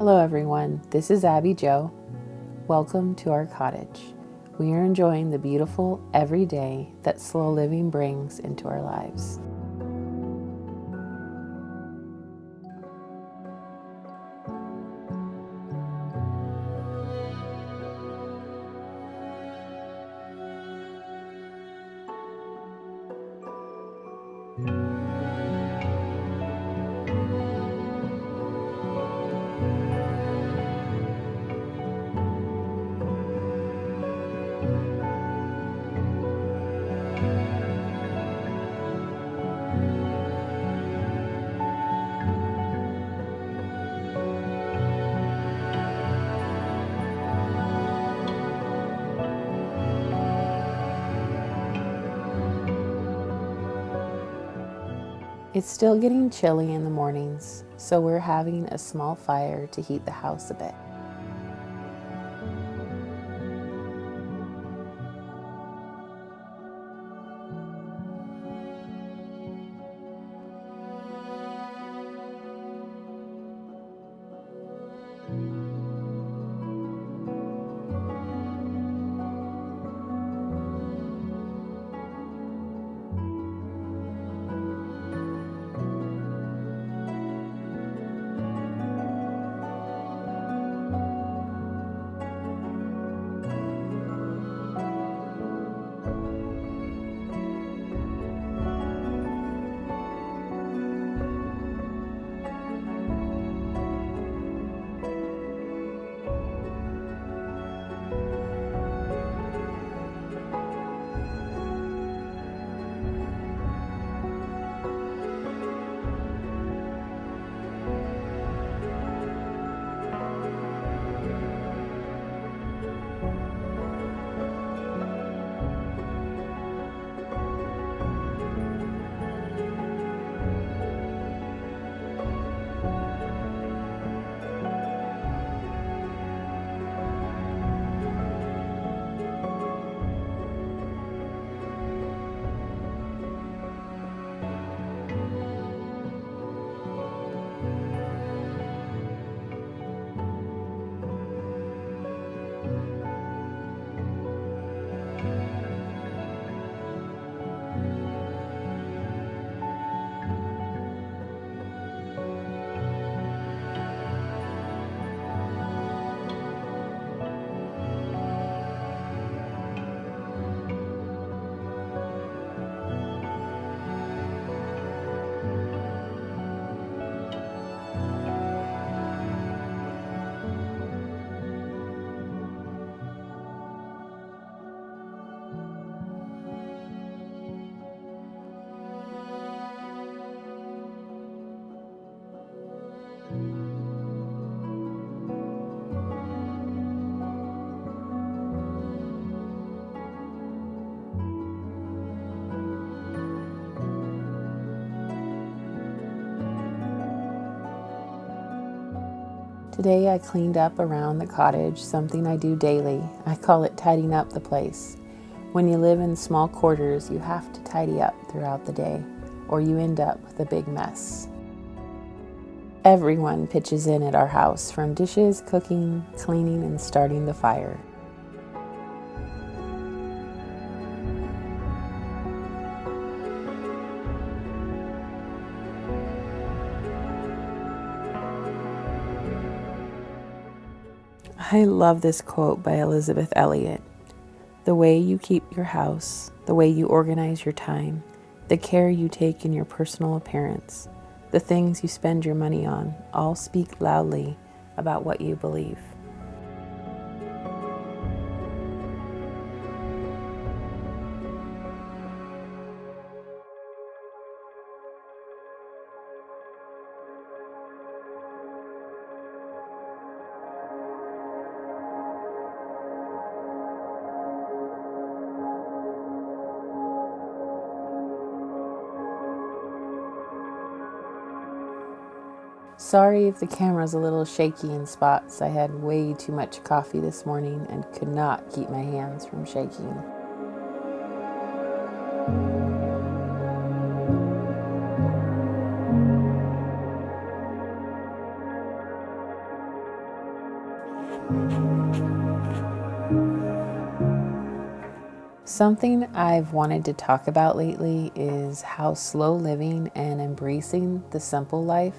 Hello everyone, this is Abby Jo. Welcome to our cottage. We are enjoying the beautiful everyday that slow living brings into our lives. It's still getting chilly in the mornings, so we're having a small fire to heat the house a bit. Today I cleaned up around the cottage, something I do daily. I call it tidying up the place. When you live in small quarters, you have to tidy up throughout the day, or you end up with a big mess. Everyone pitches in at our house, from dishes, cooking, cleaning, and starting the fire. I love this quote by Elizabeth Elliot. The way you keep your house, the way you organize your time, the care you take in your personal appearance, the things you spend your money on, all speak loudly about what you believe. Sorry if the camera's a little shaky in spots. I had way too much coffee this morning and could not keep my hands from shaking. Something I've wanted to talk about lately is how slow living and embracing the simple life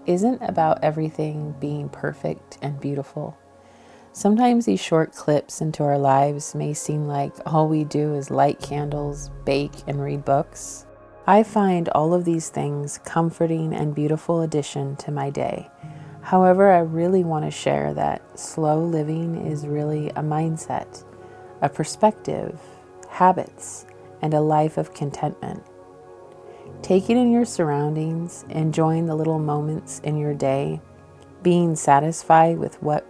isn't about everything being perfect and beautiful. Sometimes these short clips into our lives may seem like all we do is light candles, bake, and read books. I find all of these things comforting and beautiful addition to my day. However, I really want to share that slow living is really a mindset, a perspective, habits, and a life of contentment. Taking in your surroundings, enjoying the little moments in your day, being satisfied with what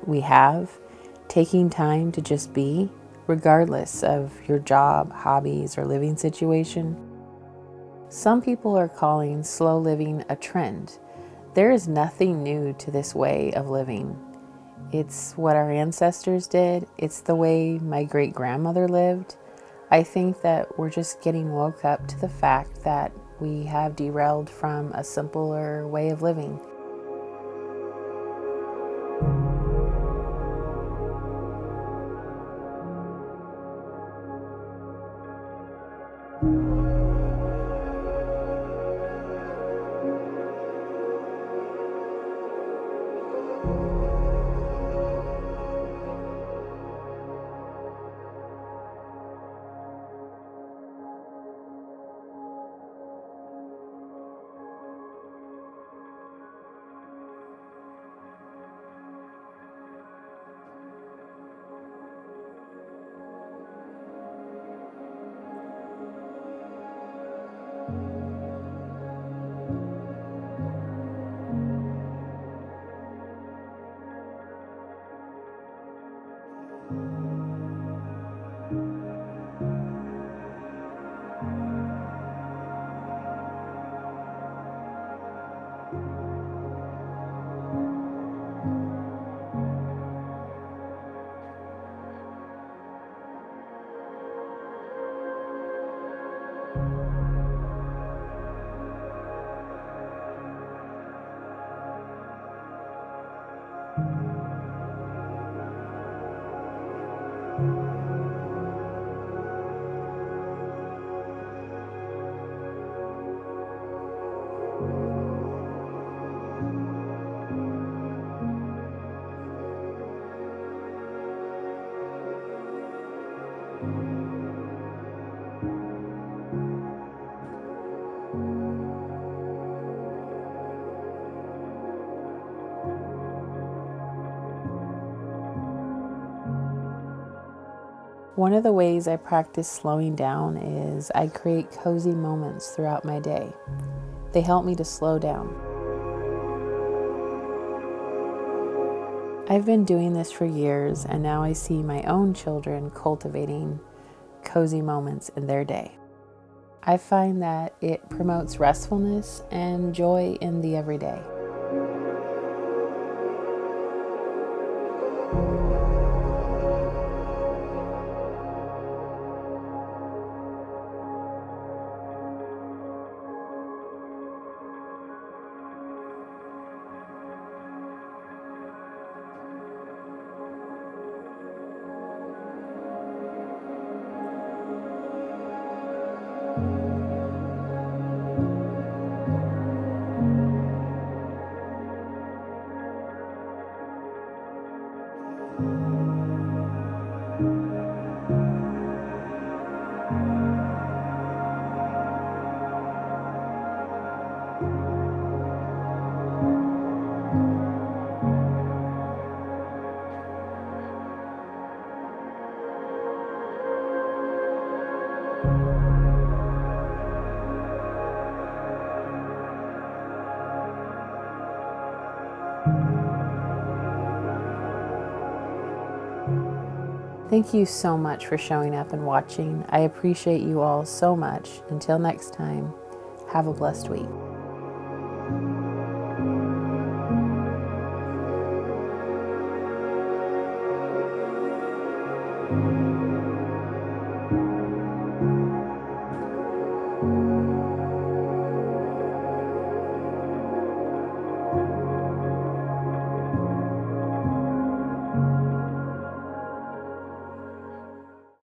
we have, taking time to just be, regardless of your job, hobbies, or living situation. Some people are calling slow living a trend. There is nothing new to this way of living. It's what our ancestors did. It's the way my great grandmother lived. I think that we're just getting woke up to the fact that we have derailed from a simpler way of living. One of the ways I practice slowing down is I create cozy moments throughout my day. They help me to slow down. I've been doing this for years, and now I see my own children cultivating cozy moments in their day. I find that it promotes restfulness and joy in the everyday. Thank you so much for showing up and watching. I appreciate you all so much. Until next time, have a blessed week.